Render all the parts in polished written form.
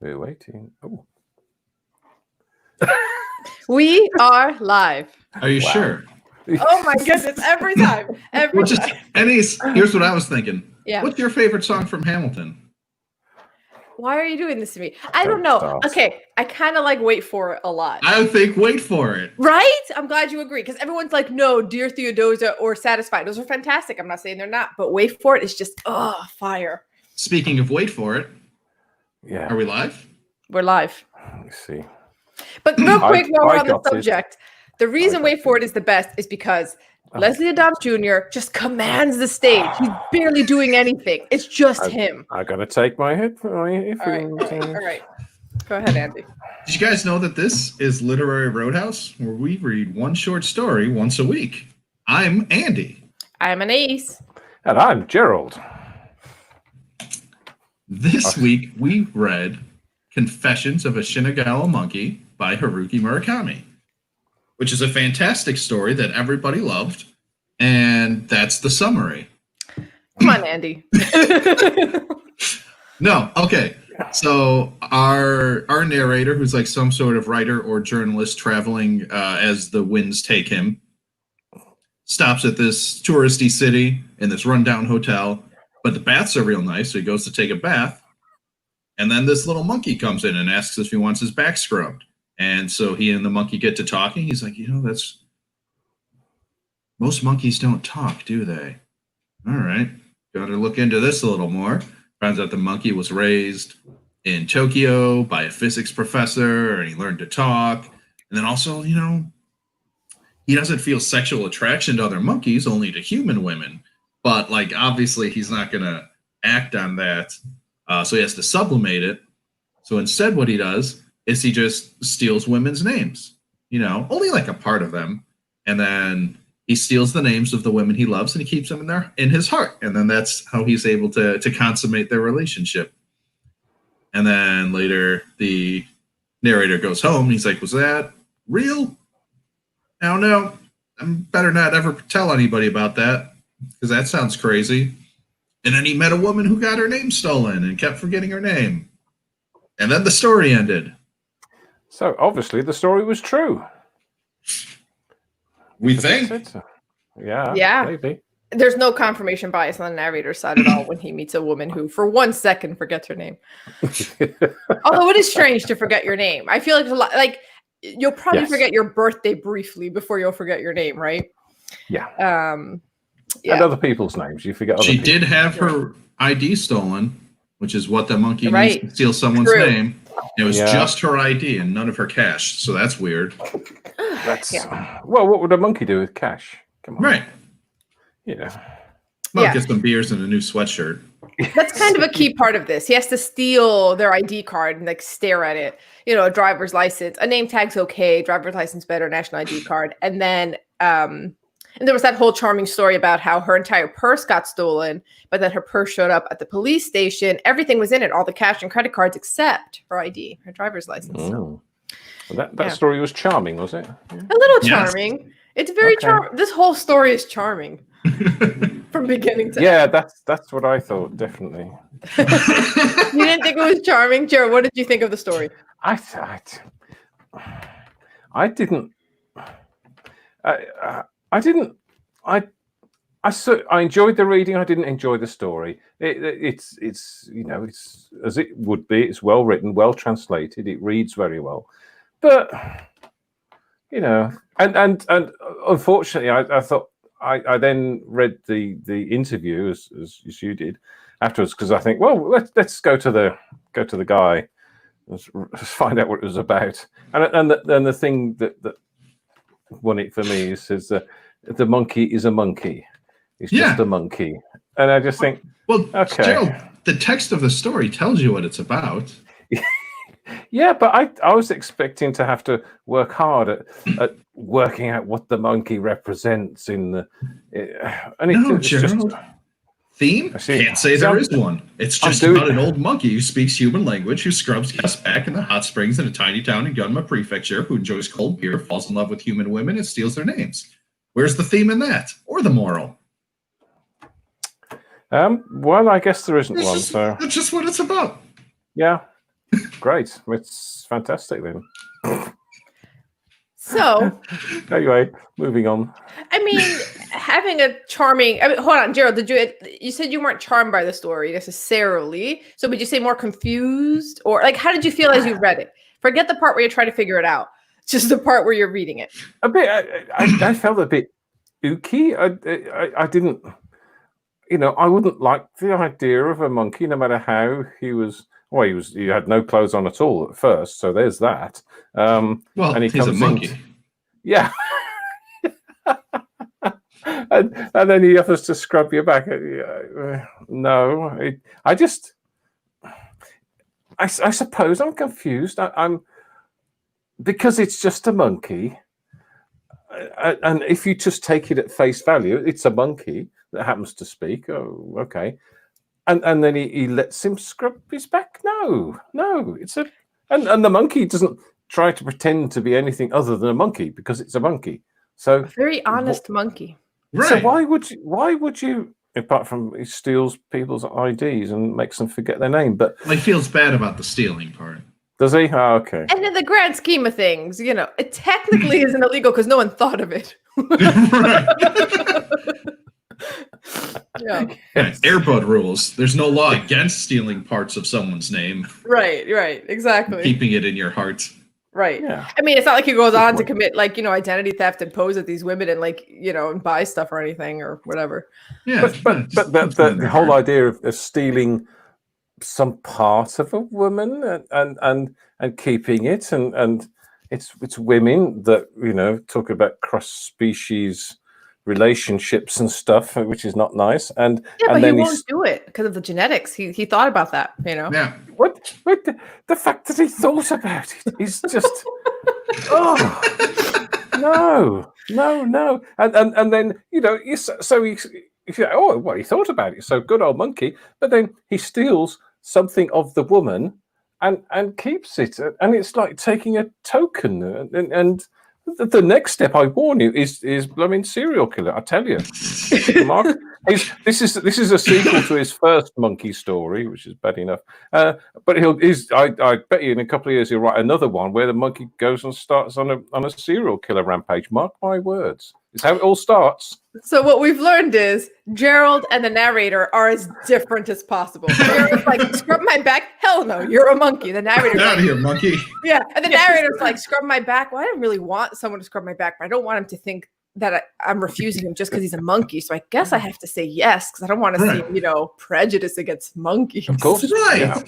We're waiting. Oh. We are live. Are you sure? Oh my goodness, every time. Every time. Here's what I was thinking. Yeah. What's your favorite song from Hamilton? Why are you doing this to me? I don't know. Start. Okay, I kind of like Wait For It a lot. I would think Wait For It. Right? I'm glad you agree, because everyone's like, no, Dear Theodosia or Satisfied. Those are fantastic. I'm not saying they're not, but Wait For It is just, fire. Speaking of Wait For It, Yeah. are we live? We're live. Let's see. But real quick, while we're on the got it. subject, the reason Wait For It is the best is because Leslie Adams Jr. just commands the stage. He's barely doing anything. It's just him. I gotta take my headphones. All right. Go ahead, Andy. Did you guys know that this is Literary Roadhouse, where we read one short story once a week? I'm Andy. I'm Anais. And I'm Gerald. This week we read Confessions of a Shinagawa Monkey by Haruki Murakami, which is a fantastic story that everybody loved, and that's the summary. Come on, Andy. No, okay. So our narrator, who's like some sort of writer or journalist traveling as the winds take him, stops at this touristy city in this rundown hotel, but the baths are real nice, so he goes to take a bath, and then this little monkey comes in and asks if he wants his back scrubbed. And so he and the monkey get to talking. He's like, most monkeys don't talk, do they? All right, got to look into this a little more. Finds out the monkey was raised in Tokyo by a physics professor, and he learned to talk. And then also, he doesn't feel sexual attraction to other monkeys, only to human women. But, obviously he's not going to act on that. So he has to sublimate it. So instead what he does is he just steals women's names, only a part of them. And then he steals the names of the women he loves and he keeps them in his heart. And then that's how he's able to consummate their relationship. And then later the narrator goes home and he's like, was that real? I don't know. I better not ever tell anybody about that because that sounds crazy. And then he met a woman who got her name stolen and kept forgetting her name. And then the story ended. So obviously the story was true. We think. Yeah, maybe. There's no confirmation bias on the narrator's side at all when he meets a woman who, for 1 second, forgets her name. Although it is strange to forget your name. I feel like a lot, you'll probably forget your birthday briefly before you'll forget your name, right? Yeah. Yeah. And other people's names. You forget other She people. did have her ID stolen, which is what the monkey needs to steal someone's name. It was just her ID and none of her cash, so that's weird. Well, what would a monkey do with cash? Come on. Right. Well, get some beers and a new sweatshirt. That's kind of a key part of this. He has to steal their ID card and stare at it. A driver's license, a name tag's okay, driver's license better, national ID card. And then and there was that whole charming story about how her entire purse got stolen, but then her purse showed up at the police station. Everything was in it, all the cash and credit cards except her ID, her driver's license. Well, that story was charming, was it? A little charming. It's very charming. This whole story is charming from beginning to end. that's what I thought, definitely. You didn't think it was charming? Jared, what did you think of the story? I didn't. I enjoyed the reading. I didn't enjoy the story. It's as it would be. It's well written, well translated. It reads very well, but and unfortunately, I thought I then read the interview as you did afterwards because I think, well, let's go to the guy, let's find out what it was about, and the thing that won it for me is the monkey is a monkey. It's just a monkey. And I just think, okay. Gerald, the text of the story tells you what it's about. Yeah, but I was expecting to have to work hard at working out what the monkey represents in the... Gerald. Just, theme? Can't say there is one. It's just about an old monkey who speaks human language, who scrubs guests back in the hot springs in a tiny town in Gunma Prefecture, who enjoys cold beer, falls in love with human women, and steals their names. Where's the theme in that? Or the moral? Well, I guess there isn't one. So that's just what it's about. Yeah. great. It's fantastic then. So, Anyway, moving on. I mean, having a charming. I mean, hold on, Gerald. You said you weren't charmed by the story necessarily? So would you say more confused, or like how did you feel as you read it? Forget the part where you're trying to figure it out. Just the part where you're reading it. A bit. I felt a bit ooky. I didn't. I wouldn't like the idea of a monkey, no matter how he was. Well, he had no clothes on at all at first, so there's that. Well, and he's a monkey. Yeah. and then he offers to scrub your back. No, I suppose I'm confused. I'm because it's just a monkey, and if you just take it at face value, it's a monkey that happens to speak. Oh, okay. And then he lets him scrub his back. No, it's and the monkey doesn't try to pretend to be anything other than a monkey because it's a monkey. So a very honest monkey. Right. So why would you? Apart from he steals people's IDs and makes them forget their name, but he feels bad about the stealing part. Does he? Oh, okay. And in the grand scheme of things, it technically isn't illegal because no one thought of it. Yeah. Airbud rules. There's no law against stealing parts of someone's name. Right, exactly. Keeping it in your heart. Right. Yeah. I mean, it's not like he goes on to commit identity theft and pose at these women and and buy stuff or anything or whatever. Yeah. But the whole idea of stealing some part of a woman and keeping it and it's women that talk about cross species relationships and stuff, which is not nice. And but then he won't do it because of the genetics. He thought about that, Yeah. What the fact that he thought about it is just no. And then he he thought about it. So good old monkey, but then he steals something of the woman and keeps it, and it's like taking a token and the next step, I warn you, is blooming serial killer. I tell you, Mark. This is a sequel to his first monkey story, which is bad enough. But I bet you in a couple of years he'll write another one where the monkey goes and starts on a serial killer rampage. Mark my words. It's how it all starts. So what we've learned is Gerald and the narrator are as different as possible. Gerald's like, scrub my back? Hell no, you're a monkey. The narrator's Get out of here, monkey. Yeah, and the narrator's like, scrub my back? Well, I don't really want someone to scrub my back, but I don't want him to think that I'm refusing him just because he's a monkey. So I guess I have to say yes because I don't want to seem, prejudice against monkeys. Of course. Right. Yeah.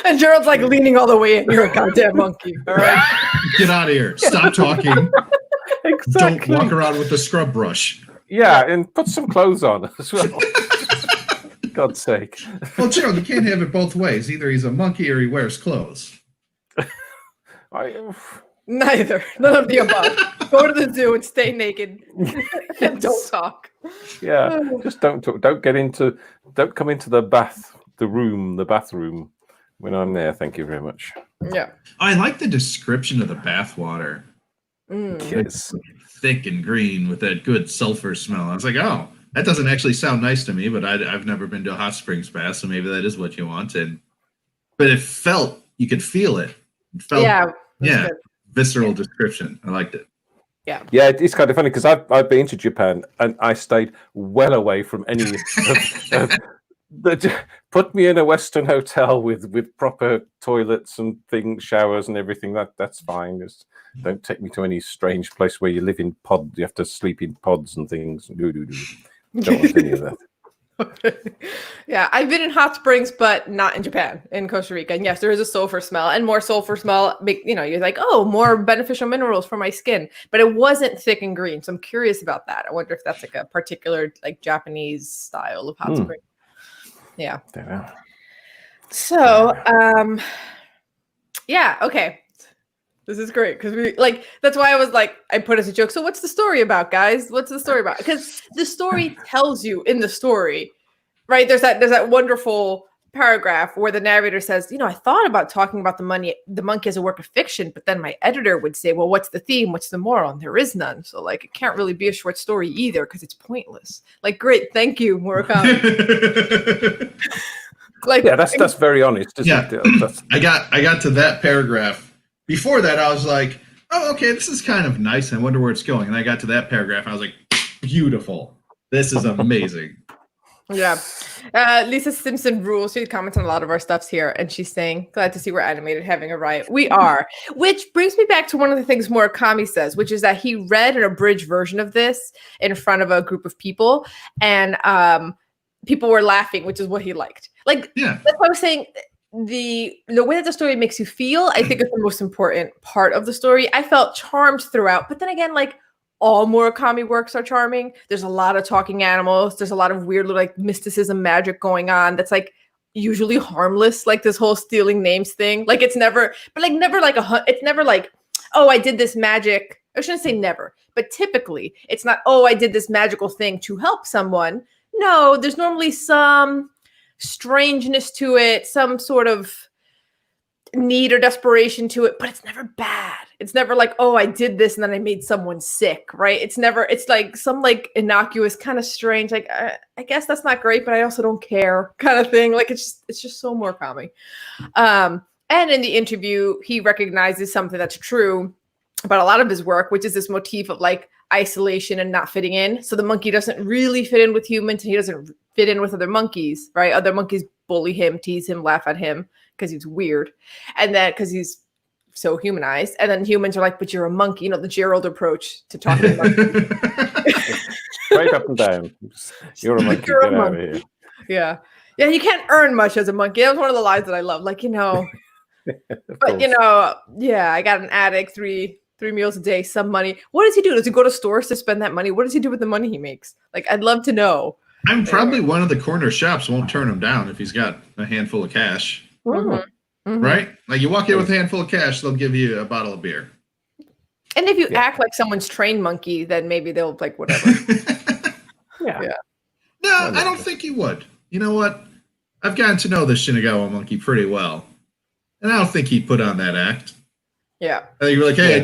And Gerald's like leaning all the way in. You're a goddamn monkey. All right. Get out of here. Stop talking. Exactly. Don't walk around with a scrub brush. Yeah, and put some clothes on as well. God's sake. Well, Gerald, you can't have it both ways. Either he's a monkey or he wears clothes. Neither. None of the above. Go to the zoo and stay naked. And don't talk. Yeah, just don't talk. Don't come into the bathroom when I'm there. Thank you very much. Yeah. I like the description of the bathwater. Yes. Thick and green with that good sulfur smell. I was like, oh, that doesn't actually sound nice to me, but I've never been to a hot springs bath, so maybe that is what you want. But you could feel it. Yeah. Good. Visceral description. I liked it. Yeah. Yeah, it's kind of funny because I've been to Japan and I stayed well away from any put me in a Western hotel with proper toilets and things, showers and everything. That's fine. Just don't take me to any strange place where you live in pods. You have to sleep in pods and things. Don't want any of that. Okay. Yeah, I've been in hot springs, but not in Japan, in Costa Rica. And yes, there is a sulfur smell, and more sulfur smell. You're like, oh, more beneficial minerals for my skin, but it wasn't thick and green. So I'm curious about that. I wonder if that's like a particular Japanese style of hot spring. Yeah. So, yeah. Okay. This is great because that's why I was like, I put as a joke. So what's the story about, guys? What's the story about? Because the story tells you in the story, right? There's that wonderful paragraph where the narrator says, I thought about talking about the monkey as a work of fiction, but then my editor would say, well, what's the theme? What's the moral? And there is none. So it can't really be a short story either because it's pointless. Great. Thank you, Murakami. Like, Yeah, that's very honest, isn't it? That's, I got to that paragraph. Before that, I was like, oh, okay, this is kind of nice. I wonder where it's going. And I got to that paragraph, and I was like, beautiful. This is amazing. Yeah. Lisa Simpson rules. She comments on a lot of our stuffs here, and she's saying, glad to see we're animated having a riot. We are. Which brings me back to one of the things Murakami says, which is that he read an abridged version of this in front of a group of people, and people were laughing, which is what he liked. Like, that's what I was saying. The way that the story makes you feel, I think, is the most important part of the story. I felt charmed throughout, but then again, like, all Murakami works are charming. There's a lot of talking animals. There's a lot of weird like mysticism magic going on that's like usually harmless, like this whole stealing names thing. Like it's never, but like never like it's never like, oh, I did this magic. I shouldn't say never, but typically it's not, oh, I did this magical thing to help someone. No, there's normally some strangeness to it, some sort of need or desperation to it, but it's never bad. It's never like, oh, I did this and then I made someone sick, right? It's never, it's like some like innocuous, kind of strange, like, I guess that's not great, but I also don't care kind of thing. Like it's just so Murakami. And in the interview, he recognizes something that's true about a lot of his work, which is this motif of like isolation and not fitting in. So the monkey doesn't really fit in with humans, and he doesn't fit in with other monkeys, right? Other monkeys bully him, tease him, laugh at him because he's weird, and then because he's so humanized, and then humans are like, but you're a monkey, the Gerald approach to talking about straight up and down. You're a monkey. Get out of here. Yeah, you can't earn much as a monkey. That was one of the lines that I love. Like, but yeah, I got an attic, three meals a day, some money. What does he do? Does he go to stores to spend that money? What does he do with the money he makes? Like, I'd love to know. I'm probably one of the corner shops won't turn him down if he's got a handful of cash. Mm-hmm. Mm-hmm. Right? Like you walk in with a handful of cash, they'll give you a bottle of beer. And if you act like someone's trained monkey, then maybe they'll like whatever. Yeah. No, I don't think you would. You know what? I've gotten to know the Shinagawa monkey pretty well, and I don't think he'd put on that act. Yeah. I think you're like, hey, I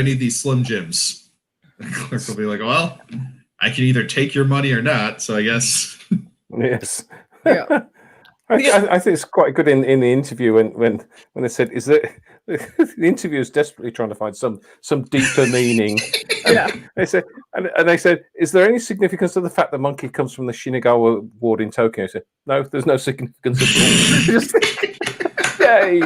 need these Slim Jims. The clerk will be like, well, I can either take your money or not. So I guess. Yes. Yeah. I think it's quite good in the interview when they said, "Is that the interviewer is desperately trying to find some deeper meaning?" Yeah, they said, and they said, "Is there any significance to the fact the monkey comes from the Shinagawa ward in Tokyo?" I said, "No, there's no significance at all." Yay!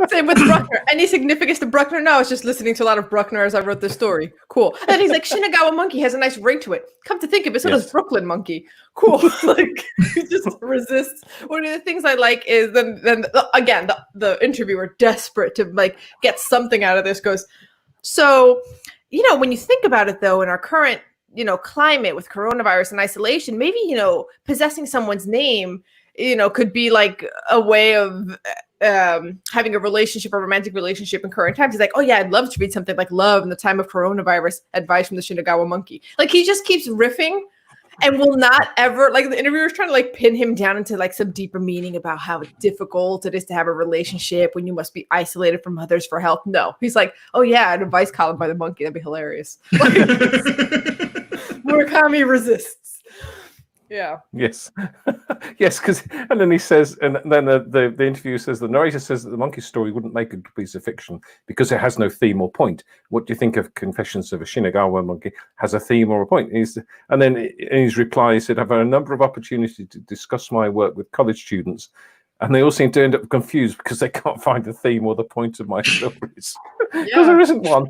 Same with Bruckner. Any significance to Bruckner? No, it's just listening to a lot of Bruckner as I wrote this story. Cool. And he's like, Shinagawa monkey has a nice ring to it. Come to think of it, so does Brooklyn monkey. Cool. Like, he just resists. One of the things I like is then again, the interviewer, desperate to like get something out of this, goes, so, when you think about it though, in our current, climate with coronavirus and isolation, maybe, possessing someone's name, could be like a way of having a romantic relationship in current times. He's like, oh yeah, I'd love to read something like Love in the Time of Coronavirus, advice from the Shinagawa monkey. Like he just keeps riffing and will not ever, like the interviewer's trying to like pin him down into like some deeper meaning about how difficult it is to have a relationship when you must be isolated from others for help. No, he's like, oh yeah, an advice column by the monkey. That'd be hilarious. Like, Murakami resists. Yeah. Yes. Yes, and then he says, and then the interviewer says, the narrator says that the monkey story wouldn't make a good piece of fiction because it has no theme or point. What do you think of Confessions of a Shinagawa Monkey? Has a theme or a point? And then in his reply, he said, I've had a number of opportunities to discuss my work with college students, and they all seem to end up confused because they can't find the theme or the point of my stories. Because there isn't one.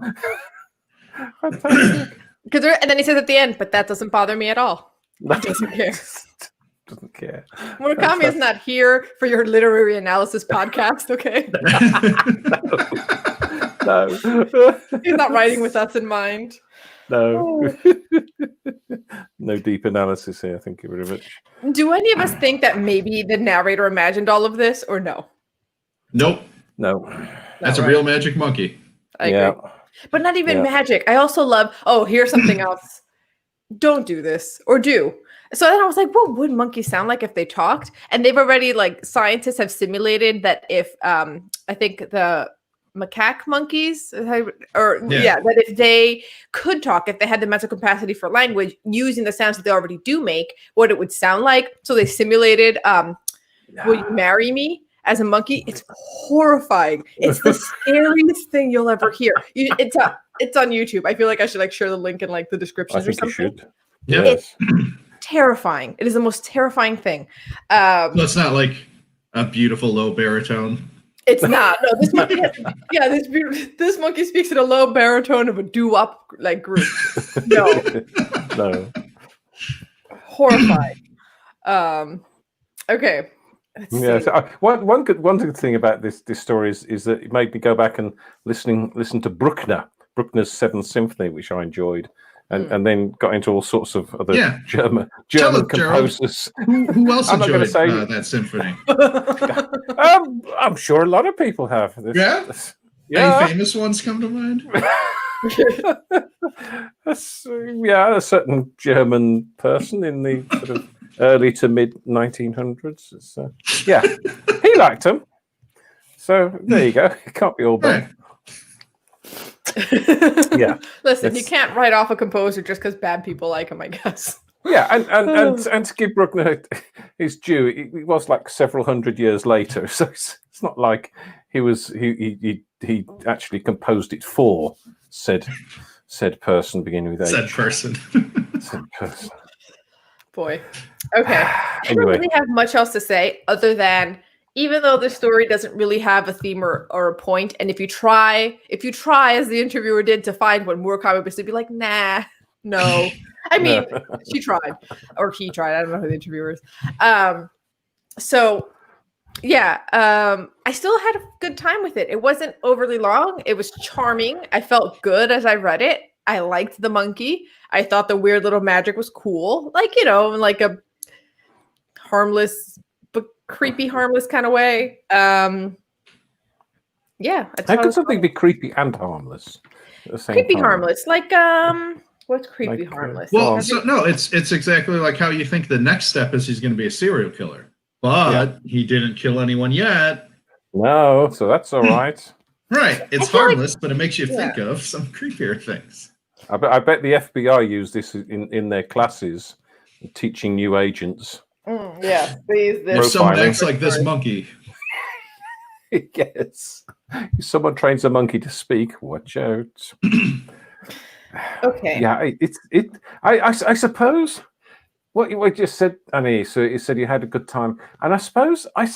And then he says at the end, but that doesn't bother me at all. No. Doesn't care. Doesn't care. Murakami is not here for your literary analysis podcast, okay? No. He's not writing with us in mind. No. No deep analysis here. Thank you very much. Do any of us think that maybe the narrator imagined all of this, or no? Nope. No. That's a real magic monkey. I agree. But not even magic. I also love, here's something else. Don't do this, or do. So then I was like, what would monkeys sound like if they talked? And they've already, like, scientists have simulated that if, I think the macaque monkeys, that if they could talk, if they had the mental capacity for language, using the sounds that they already do make, what it would sound like. So they simulated Will You Marry Me as a monkey. It's horrifying. It's the scariest thing you'll ever hear. It's on YouTube. I feel like I should share the link in the description. I think or something. you should. Yes. It's terrifying. It is the most terrifying thing. So it's not like a beautiful low baritone. It's not. No, this monkey this monkey speaks in a low baritone of a doo-wop group. No. Horrifying. Okay. So one good thing about this story is that it made me go back and listen to Bruckner's Seventh Symphony, which I enjoyed, and then got into all sorts of other German composers. Who else enjoyed that symphony? I'm sure a lot of people have. Any famous ones come to mind? A certain German person in the sort of early to mid 1900s. He liked them. So there you go. It can't be all bad. Listen, you can't write off a composer just because bad people like him, I guess. And to give Bruckner his due, it was several hundred years later, so it's not like he actually composed it for said person beginning with H. Said person. Boy. Okay. I don't Anyway. really have much else to say other than, even though the story doesn't really have a theme or a point, and if you try as the interviewer did to find one, Murakami would be like, nah, no. I mean, she tried, or he tried. I don't know who the interviewer is. I still had a good time with it. It wasn't overly long. It was charming. I felt good as I read it. I liked the monkey. I thought the weird little magic was cool. Like a harmless but creepy harmless kind of way. How could something be creepy and harmless at the same creepy time? Harmless? What's creepy harmless? Well, it's exactly like how you think the next step is he's going to be a serial killer, but he didn't kill anyone yet. No, so that's all right. Right, it's harmless, but it makes you think of some creepier things. I bet the FBI use this in their classes, teaching new agents. If someone acts like this monkey. Yes. If someone trains a monkey to speak, watch out. Okay. Yeah, I suppose what you just said, Annie. So you said you had a good time, and I suppose I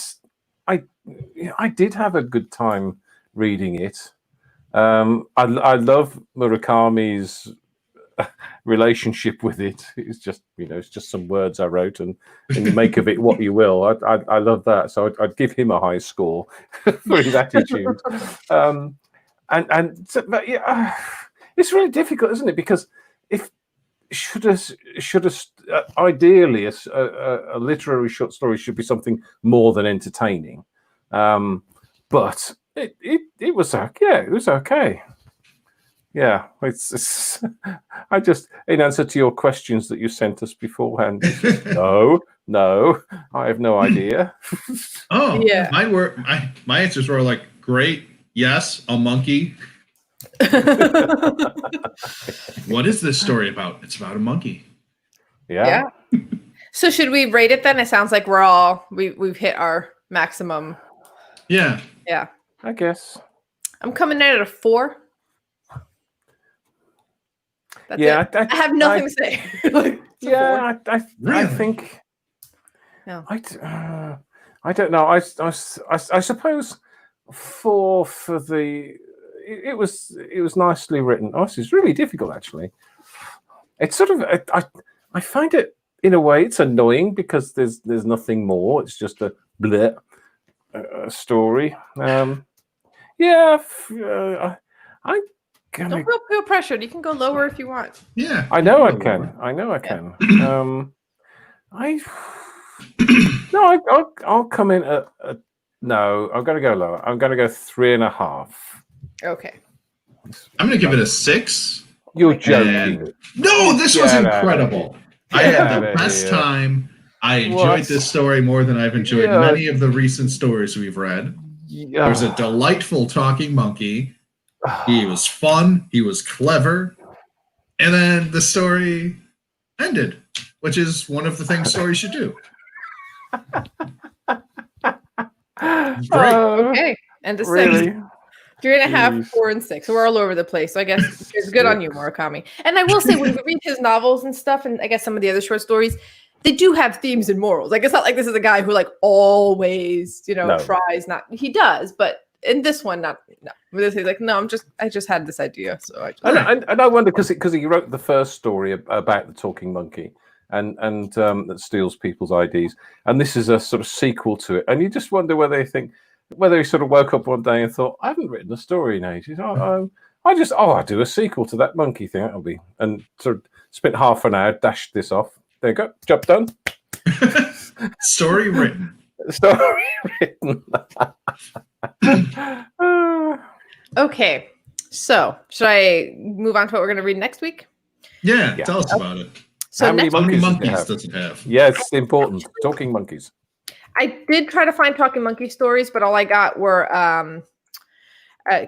did have a good time reading it. I love Murakami's relationship with it. It's just it's just some words I wrote, and you make of it what you will. I love that, so I'd give him a high score for his attitude. It's really difficult, isn't it? Because if ideally a literary short story should be something more than entertaining, but it was it was okay. Yeah, it's I just, in answer to your questions that you sent us beforehand, no, I have no idea. My answers were great, yes, a monkey. What is this story about? It's about a monkey. Yeah. So should we rate it then? It sounds like we've hit our maximum. Yeah. Yeah. I guess. I'm coming in at a 4. That's yeah, it. I have nothing to say. I think. No. I don't know. I suppose 4 for the. It was nicely written. Oh, this is really difficult, actually. It's sort of I find it in a way it's annoying because there's nothing more. It's just a bleh story. Don't feel pressured. You can go lower if you want. Yeah, I know I can. I'll come in at no. I'm going to go lower. I'm going to go 3.5. Okay. I'm going to give it a 6. You're joking. No, this was incredible. I had the best time. I enjoyed this story more than I've enjoyed many of the recent stories we've read. There's a delightful talking monkey. He was fun. He was clever. And then the story ended, which is one of the things stories should do. Great. Okay. And Really? 3.5, Jeez. 4, and 6. So we're all over the place. So I guess it's good on you, Murakami. And I will say, when we read his novels and stuff, and I guess some of the other short stories, they do have themes and morals. Like, it's not like this is a guy who like always, No. tries not. He does, but in this one, no. He's like, no, I just had this idea, so I just. And I wonder because he wrote the first story about the talking monkey and that steals people's IDs, and this is a sort of sequel to it, and you just wonder whether he sort of woke up one day and thought, I haven't written a story in ages. I'll do a sequel to that monkey thing. That'll be, and sort of spent half an hour, dashed this off. There you go, job done. Story written. Story written. Okay, so should I move on to what we're going to read next week? Yeah, tell us about it. So How many How many monkeys monkeys does it have? Yes, important. Talking monkeys. I did try to find talking monkey stories, but all I got were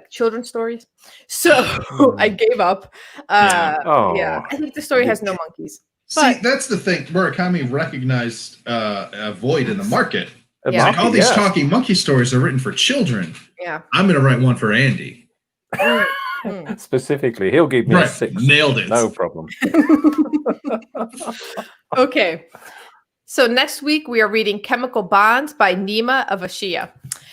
children's stories. So I gave up. Oh. I think the story has no monkeys. See, that's the thing. Murakami recognized a void in the market. Yeah. Like, all these talking monkey stories are written for children. Yeah. I'm going to write one for Andy. Specifically, he'll give me a 6. Nailed it. No problem. Okay. So next week we are reading Chemical Bonds by Nima of Ashia.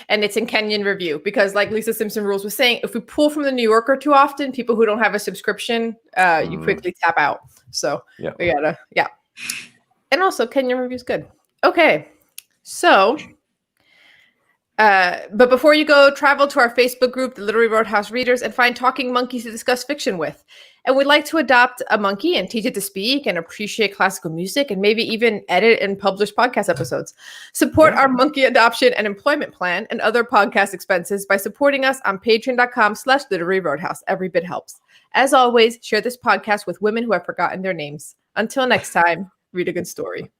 And it's in Kenyan Review because, like Lisa Simpson Rules was saying, if we pull from the New Yorker too often, people who don't have a subscription, you quickly tap out. So we gotta, And also Kenyan Review is good. Okay. So, but before you go, travel to our Facebook group, the Literary Roadhouse Readers, and find talking monkeys to discuss fiction with. And we'd like to adopt a monkey and teach it to speak and appreciate classical music and maybe even edit and publish podcast episodes. Support our monkey adoption and employment plan and other podcast expenses by supporting us on patreon.com/Literary Roadhouse. Every bit helps. As always, share this podcast with women who have forgotten their names. Until next time, read a good story.